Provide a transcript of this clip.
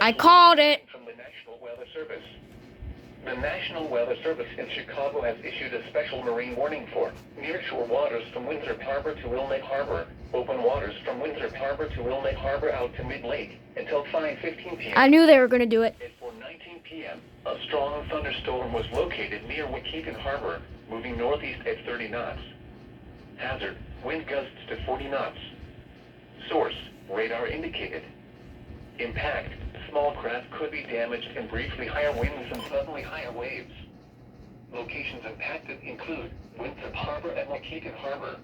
I called it. From the National Weather Service. The National Weather Service in Chicago has issued a special marine warning for nearshore waters from Winthrop Harbor to Wilmette Harbor, open waters from Winthrop Harbor to Wilmette Harbor out to mid-lake until 5:15 p.m. I knew they were going to do it. At 4:19 p.m., a strong thunderstorm was located near Waukegan Harbor, moving northeast at 30 knots. Hazard, wind gusts to 40 knots. Source, radar indicated. Impact, small craft could be damaged and briefly higher winds and suddenly higher waves. Locations impacted include Winthrop Harbor and Waukegan Harbor.